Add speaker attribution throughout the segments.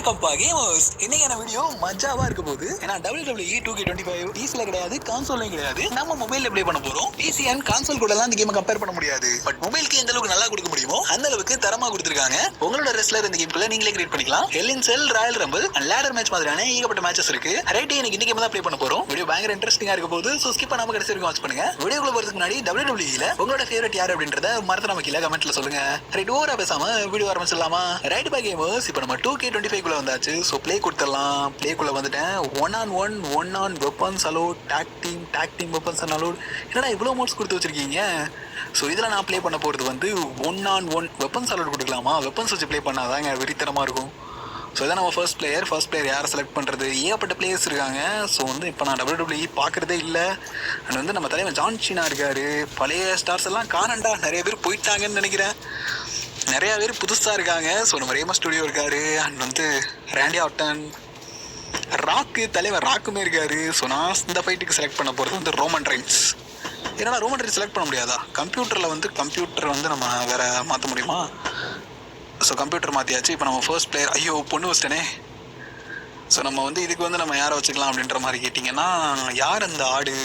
Speaker 1: கப்பா gamers இன்னைக்கான video மஜாவா இருக்க போகுது. ஏன்னா WWE 2K25 பிசில கிடையாது, கான்சோலையும் கிடையாது. நம்ம மொபைல்ல ப்ளே பண்ண போறோம். பிசி அண்ட் கான்சோல் கூட எல்லாம் இந்த கேமை கம்பேர் பண்ண முடியாது. பட் மொபைலுக்கு எந்த அளவுக்கு நல்லா கொடுக்க முடியுமோ அந்த அளவுக்கு தரமா கொடுத்துருக்காங்க. உங்களோட ரெஸ்லர் இந்த கேம்குள்ள நீங்களே கிரியேட் பண்ணிக்கலாம். Hell in cell, royal rumble and ladder match மாதிரியான ஏகப்பட்ட மேட்சஸ் இருக்கு. ரைட், இன்னைக்கு இந்த கேம் தான் ப்ளே பண்ண போறோம். வீடியோ பயங்கர இன்ட்ரெஸ்டிங்கா இருக்க போகுது. சோ ஸ்கிப் பண்ணாம கடைசி வரைக்கும் வாட்ச் பண்ணுங்க. வீடியோக்குள்ள போறதுக்கு முன்னாடி WWE ல உங்களோட ஃபேவரட் யார் அப்படின்றத மறந்துடாம கீழே கமெண்ட்ல சொல்லுங்க. ரைட், ஓவரா பேசாம வீடியோ ஆரம்பிச்சிடலாமா? ரைட் பை கேமர்ஸ், இப்போ நம்ம 2K25 குள்ள வந்தாச்சு. ஸோ ப்ளே கொடுத்துடலாம். ப்ளேக்குள்ளே வந்துட்டேன். One on weapons allot, dog team weapons allot. என்னடா இவ்வளோ மோட்ஸ் கொடுத்து வச்சிருக்கீங்க? ஸோ இதில் நான் ப்ளே பண்ண போகிறது வந்து 1on1 வெப்பன்ஸ் அலோட் கொடுக்கலாமா? வெப்பன்ஸ் வச்சு ப்ளே பண்ணாதாங்க வெறித்தனமாக இருக்கும். ஸோ இதான் நம்ம ஃபர்ஸ்ட் பிளேயர் யாரை செலக்ட் பண்ணுறது? ஏகப்பட்ட பிளேயர்ஸ் இருக்காங்க. ஸோ வந்து இப்போ நான் WWE பார்க்குறதே இல்லை. அண்ட் வந்து நம்ம தலைவன் ஜான் சீனா இருக்கார். பழைய ஸ்டார்ஸ் எல்லாம் காணண்டா, நிறைய பேர் போயிட்டாங்கன்னு நினைக்கிறேன். நிறையா பேர் புதுசாக இருக்காங்க. ஸோ நம்ம ரேமா ஸ்டுடியோ இருக்காரு. அண்ட் வந்து ரேண்டி ஆர்டன், ராக்கு, தலைவர் ராக்குமே இருக்காரு. ஸோ நான் இந்த ஃபைட்டுக்கு செலக்ட் பண்ண போகிறது வந்து ரோமன் ரெயின்ஸ். ஏன்னா ரோமன் ரெயின்ஸ் செலக்ட் பண்ண முடியாதா? கம்ப்யூட்டர் வந்து நம்ம வேற மாற்ற முடியுமா? ஸோ கம்ப்யூட்டர் மாற்றியாச்சு. இப்போ நம்ம ஃபர்ஸ்ட் பிளேயர், ஐயோ பொண்ணு வச்சிட்டனே. ஸோ நம்ம வந்து இதுக்கு வந்து நம்ம யாரை வச்சுக்கலாம் அப்படின்ற மாதிரி கேட்டிங்கன்னா, யார் இந்த ஆடு,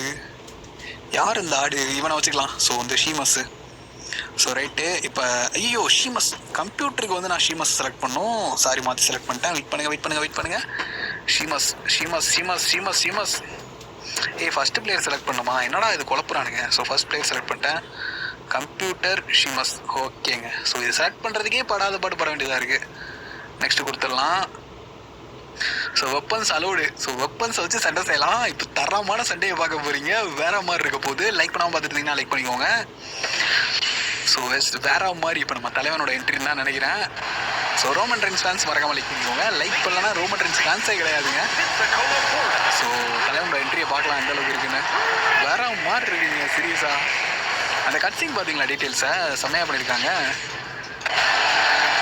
Speaker 1: இவனை வச்சுக்கலாம். ஸோ வந்து ஷீமஸ். ஸோ ரைட்டு, இப்போ ஐயோ ஷீமஸ், கம்ப்யூட்டருக்கு வந்து நான் ஷீமஸ் செலக்ட் பண்ணோம். சாரி, மாற்றி செலக்ட் பண்ணிட்டேன். வெயிட் பண்ணுங்க. ஷீமஸ். ஃபர்ஸ்ட் பிளேயர் செலக்ட் பண்ணுமா? என்னடா இது குழப்புறானுங்க. ஸோ ஃபர்ஸ்ட் பிளேயர் செலக்ட் பண்ணிட்டேன். கம்ப்யூட்டர் ஷீமஸ். ஓகேங்க. ஸோ இது செலக்ட் பண்ணுறதுக்கே படாத பாடு பட வேண்டியதாக இருக்குது. நெக்ஸ்ட் கொடுத்துடலாம். So weapons allowed. So weapons வச்சு சண்டை செய்யலாம். இப்போ தரமான சண்டையை பார்க்க போகிறீங்க. வேற மாதிரி இருக்க போகுது. லைக் பண்ணாமல் பார்த்துட்டு இருந்தீங்கன்னா லைக் பண்ணிக்கோங்க. ஸோ வேற மாதிரி இப்போ நம்ம தலைவனோட என்ட்ரின்னு தான் நினைக்கிறேன். ஸோ ரோமன் ரெயின்ஸ் ஃபேன்ஸ் மறக்காமல் லைக் பண்ணிக்கோங்க. லைக் பண்ணலன்னா ரோமன் ரெயின்ஸ் ஃபேன்ஸே கிடையாதுங்க. ஸோ தலைவனோட என்ட்ரியை பார்க்கலாம் எந்த அளவுக்கு இருக்குன்னு. வேற மாதிரி இருக்குங்க சீரியஸாக. அந்த கட்சிங் பார்த்தீங்களா, டீட்டெயில்ஸை செம்மையாக பண்ணியிருக்காங்க.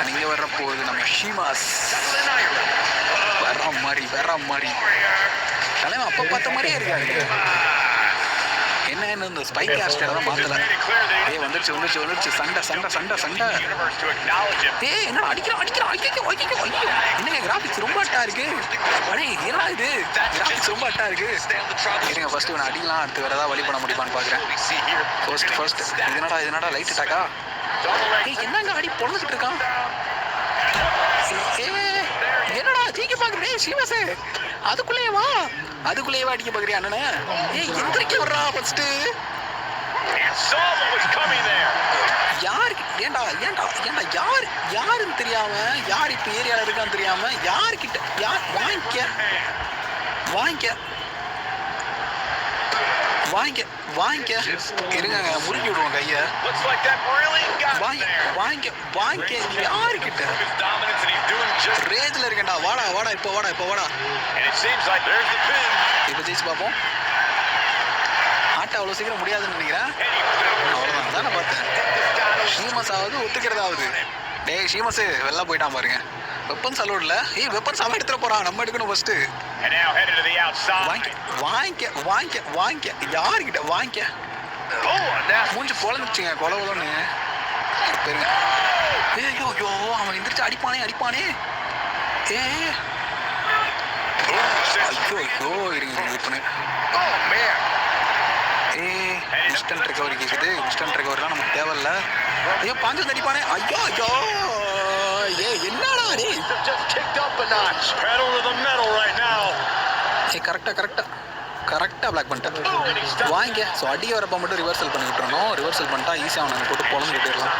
Speaker 1: நீங்கள் வர்றப்போது நம்ம ஷீமாஸ் வேற மாதிரி தலைவன் அப்போ பார்த்த மாதிரியே இருக்காரு. என்ன இந்த ஸ்பைக் ஹேர்ஸ்டைல தான் மாத்தல. வந்துருச்சு சண்டை. என்ன அடிக்கிறான். என்னங்க கிராபிக்ஸ் ரொம்ப அட்டா இருக்கு. அடே என்னடா இது, கிராபிக்ஸ் ரொம்ப அட்டா இருக்கு. இருங்க ஃபர்ஸ்ட் இவனை அடிக்கலாம், அடுத்து வேற ஏதாவது வழி பண்ண முடியுமான்னு பாக்குறேன். ஃபர்ஸ்ட் இதனடா லைட் அட்டாக்கா? என்னங்க அடி பொழந்துட்டு இருக்கான். என்னடா ஜெயிக்க பாக்குறேன் ஷீமாஸ். அதுக்குள்ளேயேவா அடிக்க பாக்குறியா அண்ணனே? எந்திரிக்க வர்றா ஃபர்ஸ்ட். யாருன்னு தெரியாம, யார் இப்ப ஏரியால இருக்கான்னு தெரியாம, யார்கிட்ட வாங்கிக்க இருங்க, முறுக்கி விடுவோம் கைய. வாங்கிக்க யாருக்கிட்ட? ரேஜ்ல இருக்கேன்டா. வாடா இப்போ வாடா. இப்போ ஜெயிச்சு பார்ப்போம். ஆட்டை அவ்வளோ சீக்கிரம் முடியாதுன்னு நினைக்கிறேன். அவ்வளோதான் தானே பார்த்தேன். ஷீமஸ் ஆகுது, ஒத்துக்கிறதாவது. டேய் ஷீமஸ் வெளில போயிட்டான் பாருங்க. வெப்பன்ஸ் அலோட்ல. வெப்பன்ஸ் அவன் எடுத்துட்டு போறான், நம்ம எடுக்கணும் ஃபர்ஸ்ட். வாங்கிக்க யாருக்கிட்ட? வாங்கிக்க. மூஞ்சி பொழந்துச்சுங்க கொலன்னு பெருங்க. ஐயோ அவன் எந்திரிச்சு அடிப்பானே. ஐயோ இருங்க. இன்ஸ்டன்ட் ரெக்கவரி கேக்குது. இன்ஸ்டன்ட் ரெக்கவரிலாம் நமக்கு தேவையில்ல. ஐயோ பாஞ்சு அடிப்பானே. ஐயோ என்னடா கரெக்டா பிளாக் பண்ணிட்டேன். வாங்க. ஸோ அடிக்க வரப்போ மட்டும் ரிவர்சல் பண்ணி விட்டுறணும். ரிவர்சல் பண்ணிட்டா ஈஸியாக அவனை போட்டு பொழந்து விட்டுடலாம்.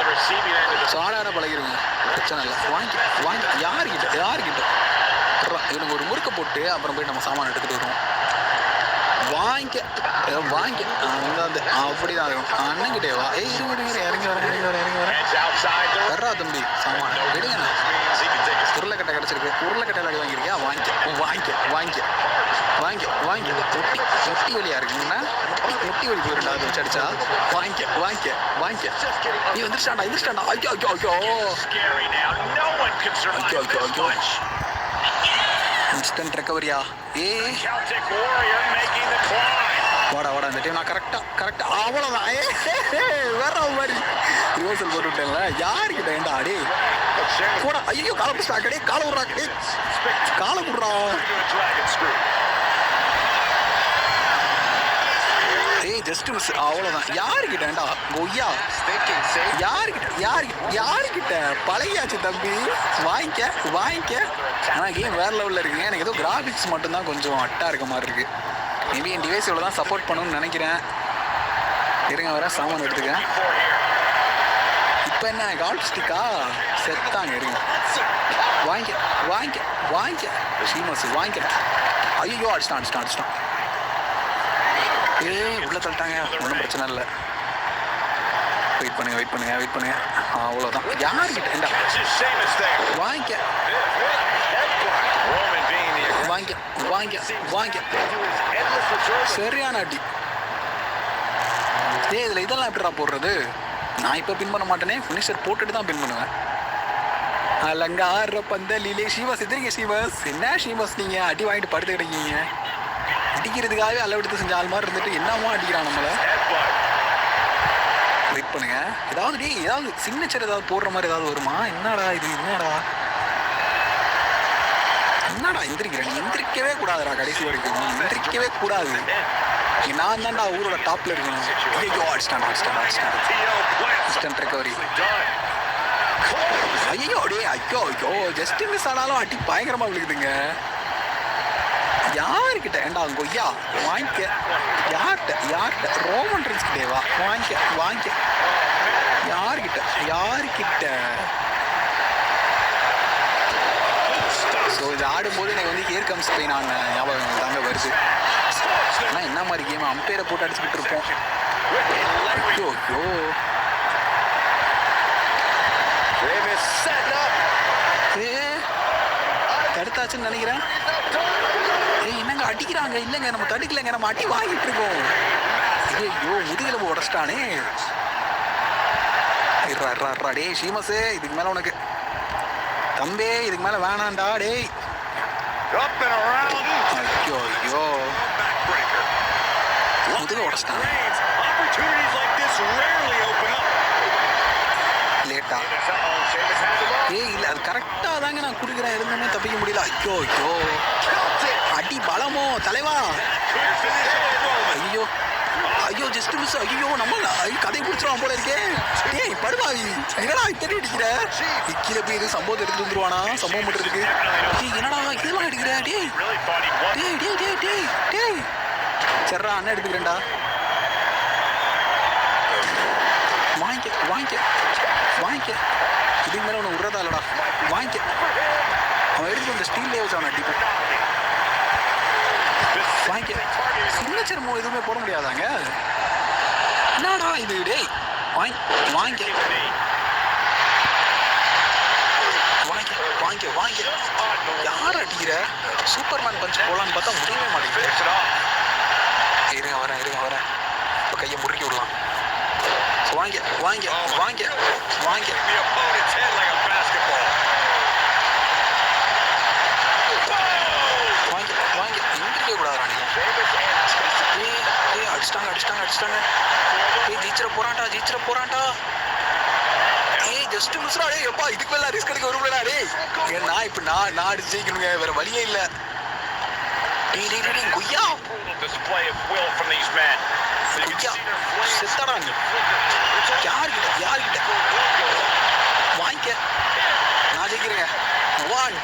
Speaker 1: ஸோ ஆட பழகிருங்க, பிரச்சனை இல்லை. வாங்கி யாருக்கிட்ட இவனுக்கு ஒரு முறுக்க போட்டு அப்புறம் போய் நம்ம சாமான் எடுத்துகிட்டு வருவோம். வாங்கிக்க அப்படிதான் இருக்கும். அண்ணங்கிட்டே வா. இறங்கி வரேன். வர்றா தம்பி, சாமான் எடுங்க. உருளைக்கட்டை கிடச்சிருக்கு. உருளைக்கட்டையில் அடி வாங்கியிருக்கியா? வாங்கிக்க. முட்டி வலியா இருக்குங்கண்ணா. முட்டி வலி போயிருந்தா அதை வச்சு அடிச்சா. வாங்கிக்க. நீ வந்துருச்சாண்டா. ஐயோ இன்ஸ்டன்ட் ரெக்கவரியா? வாடா இந்த டைம் நான் கரெக்டா அவ்வளோதான். வேற மாதிரி ரிவர்சல் போட்டு விட்டேன்ல. யாருக்கிட்ட ஏண்டா அடி கூட? ஐயோ காலை பிடிச்சாக்கடே, காலை விட்றாக்கடே. ஷீமஸ் அவ்வளோதான். யாருக்கிட்டேன்டா கொய்யா? யாருக்கிட்ட பழகியாச்சு தம்பி. வாங்கிக்க. ஆனால் கேம் வேறு லெவலில் இருக்குங்க. எனக்கு ஏதோ கிராஃபிக்ஸ் மட்டும்தான் கொஞ்சம் அட்டா இருக்க மாதிரி இருக்குது. மேபி என் டிவைஸ் இவ்வளோ தான் சப்போர்ட் பண்ணணும்னு நினைக்கிறேன். இருங்க வர சாமான் எடுத்துக்கேன். இப்போ என்ன கால்ட் ஸ்டிக்கா செத்தாங்க. இருங்க வாங்கிக்க ஷீமஸ் வாங்கிக்க. ஐயோ அடிச்சிட்டான். உள்ள தள்ளிட்டாங்க. ஒன்றும் பிரச்சனை இல்லை. வெயிட் பண்ணுங்க. அவ்வளோதான். யாருக்கிட்ட வாங்கிக்க சரியான அடி. இதில் இதெல்லாம் எப்படிடா போடுறது? நான் இப்போ பின் பண்ண மாட்டேனே. ஃபினிஷர் போட்டுட்டு தான் பின் பண்ணுவேன். அலங்கார பந்தலிலே ஷீமஸ் எதிரிங்க. ஷீமஸ் என்ன ஷீமஸ் நீங்கள் அடி வாங்கிட்டு படுத்து கிடைக்கீங்க. அடிக்கிறதுக்காகவே அளவெடுத்து செஞ்ச ஆள் மாதிரி இருந்துட்டு என்னமா அடிக்கிறான் நம்மளை. வெயிட் பண்ணுங்க. ஏதாவது சிக்னேச்சர் ஏதாவது போடுற மாதிரி ஏதாவது வருமா? என்னடா எந்திரிக்கிறேன். நீ எந்திரிக்கவே கூடாதுடா. கடைசி வரைக்கும் நீ எந்திரிக்கவே கூடாது. நான் தான்டா ஊரோட டாப்ல இருக்கணும். ஐயோ அடிச்சிட்டான் ரெக்கவரி. ஐயோ ஜஸ்ட் மிஸ் ஆனாலும் அடி பயங்கரமா விழுகுதுங்க. யாருக்கிட்ட ஏண்டா கொய்யா? வாங்கிக்க. யார்கிட்ட ரோமன் ரின்ஸ் கிட்டேவா? வாங்கிக்க. யாருக்கிட்ட ஸோ இது ஆடும்போது எனக்கு வந்து ஹியர் கம்ஸ் பெயின் ஆன ஞாபகம் தாங்க வருது. ஆனால் என்ன மாதிரி கேம் அம்பையரை போட்டு அடிச்சுக்கிட்டு இருப்போம். தடுத்தாச்சுன்னு நினைக்கிறேன். என்னங்க அடிக்கிறாங்க? இல்லைங்க நம்ம தடுக்கலைங்க. நம்ம அடி வாங்கிட்டு இருக்கோம். ஐயோ முதுகில உடச்சிட்டானே. டே ஷீமஸு இதுக்கு மேலே உனக்கு தம்பி இதுக்கு மேலே வேணாண்டா. டேய் ஐயோ முதுக உடச்சிட்டான். லேட்டா இல்லை அது கரெக்டாக தாங்க நான் குடுக்குறேன். இருந்தோன்னே தப்பிக்க முடியல. ஐயோ அடி பலமோ தலைவா. ஐயோ ஜஸ்ட் மிஸ். ஐயோ நம்ம கதை பிடிச்சிருவான் போல இருக்கே. டேய் படுவாவி என்னடா இத்தனை அடிக்கிற? கீழே போய் எதுவும் சம்பவத்தை எடுத்து வந்துருவானா? சம்பவம் பண்ணுறதுக்கு என்னடா இதெல்லாம் அடிக்கிற? டேய் சரிடா அண்ணன் எடுத்துக்கிறேன்டா. வாங்கிக்க. இதுக்கு மேலே ஒன்று விட்றதா இல்லடா. வாங்கிக்க. அவன் எடுத்து அந்த ஸ்டீல்லே வச்சு அவனை அடிப்பேன். வாங்கிக்க. சிக்னேச்சர் எதுவுமே போட முடியாதாங்க? என்னடா இது? டேய் வாங்கிக்க. யார் அடிக்கிற? சூப்பர்மேன் பஞ்ச் போலான்னு பார்த்தா முடியவே மாட்டேங்குது. இருங்க வரேன். இப்போ கையை முறுக்கி விடலாம். வாங்கிக்க. எந்திரிக்க கூடாதுடா நீ. அடிச்சிட்டாங்க. ஜெயிச்சிட போறான்டா. ஜஸ்ட் மிஸ்ரா. எப்பா இதுக்கு மேல ரிஸ்க் எடுக்க வரும்லடா. நான் இப்ப நான் அடிச்சு ஜெயிக்கணுங்க. வேற வழியே இல்ல. கொய்யா செத்தடா. யார்கிட்ட வாங்கிக்க. நான் ஜெயிக்கிறேங்க. 1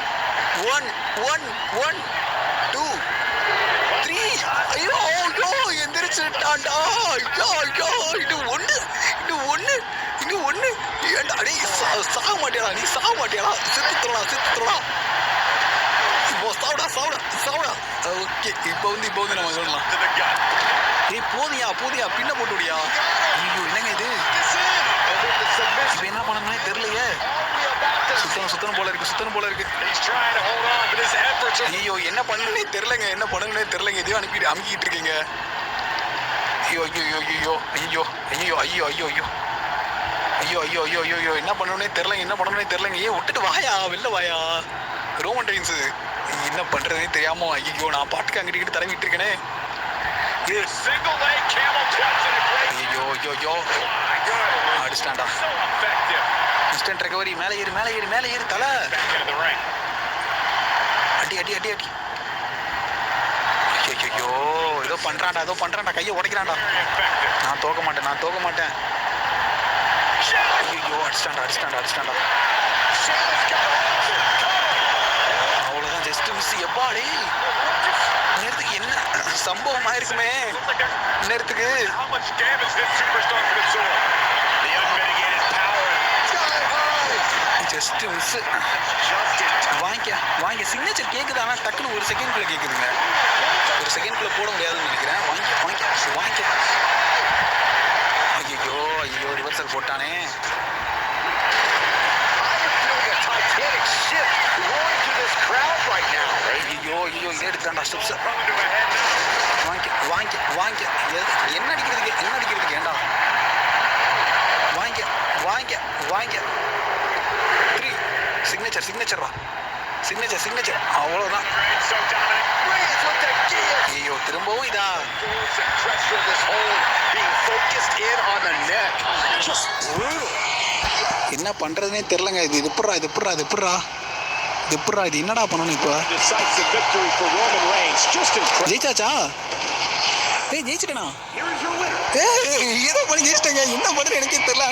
Speaker 1: 2 3. ஐயோ எந்திரிச்சுட்டான்டா. இது ஒண்ணு ஏண்டா அடே சாக மாட்டியாடா? நீ சாக மாட்டியாடா? செத்துறா. சாவுடா. ஓகே இப்போ வந்து நம்ம சொல்லலாம். போதியா பின்ன போட்டுடியா? ஐயோ என்னங்க இது? இப்போ என்ன பண்ணணும்னே தெரியலையே. சுத்தம் போல இருக்கு. ஐயோ என்ன பண்ணணும்னே தெரியலங்க. எதையோ அமுக்கிட்டு இருக்கீங்க. ஐயோ என்ன பண்ணணும்னே தெரியலங்க. விட்டுட்டு வாயா, வெளில வாயா. ரோமன் ரெயின்ஸ் என்ன பண்றதுனே தெரியாம ஐயோ நான் பாட்டுக்கு அங்கிட்டு தடவிட்டு இருக்கேனே. ஐயோ அடிச்சிட்டான்டா. Instant recovery. மேலே ஏறு தலை. அடி. ஐயோ ஏதோ பண்றான்டா கையை உடைக்கிறான்டா. நான் தோக்க மாட்டேன். ஐயோ அடிச்சிட்டான்டா. அவ்வளவுதான், ஜஸ்ட் மிஸ். எப்பாடி நேரத்துக்கு என்ன சம்பவம் ஆயிருக்குமே. நேரத்துக்கு ஜஸ்ட் மிஸ். வாங்க சிக்னேச்சர் கேக்குது. ஆனா டக்குன்னு ஒரு செகண்ட்குள்ள கேக்குதுங்க. ஒரு செகண்ட்குள்ள போட முடியாதுன்னு நினைக்கிறேன். வாங்க. ஐயோ ரிவர்சல் போட்டானே. ஐயோ எடுத்தான்டா ஸ்டெப்ஸ். வாங்க என்ன அடிக்கிறதுக்கு ஏண்டா. வாங்க 3 சிக்னேச்சர் அவ்வளவுதான். ஐயோ திரும்பவும் இதா. என்ன பண்றதுனே தெரியலங்க. இது எப்படிரா இது என்னடா பண்ணணும் இப்போ. ஜெயிச்சாச்சா? ஜெயிச்சிட்டேனா? ஏதோ பண்ணி ஜெயிச்சிட்டேங்க. என்ன பண்றது எனக்கே தெரியல.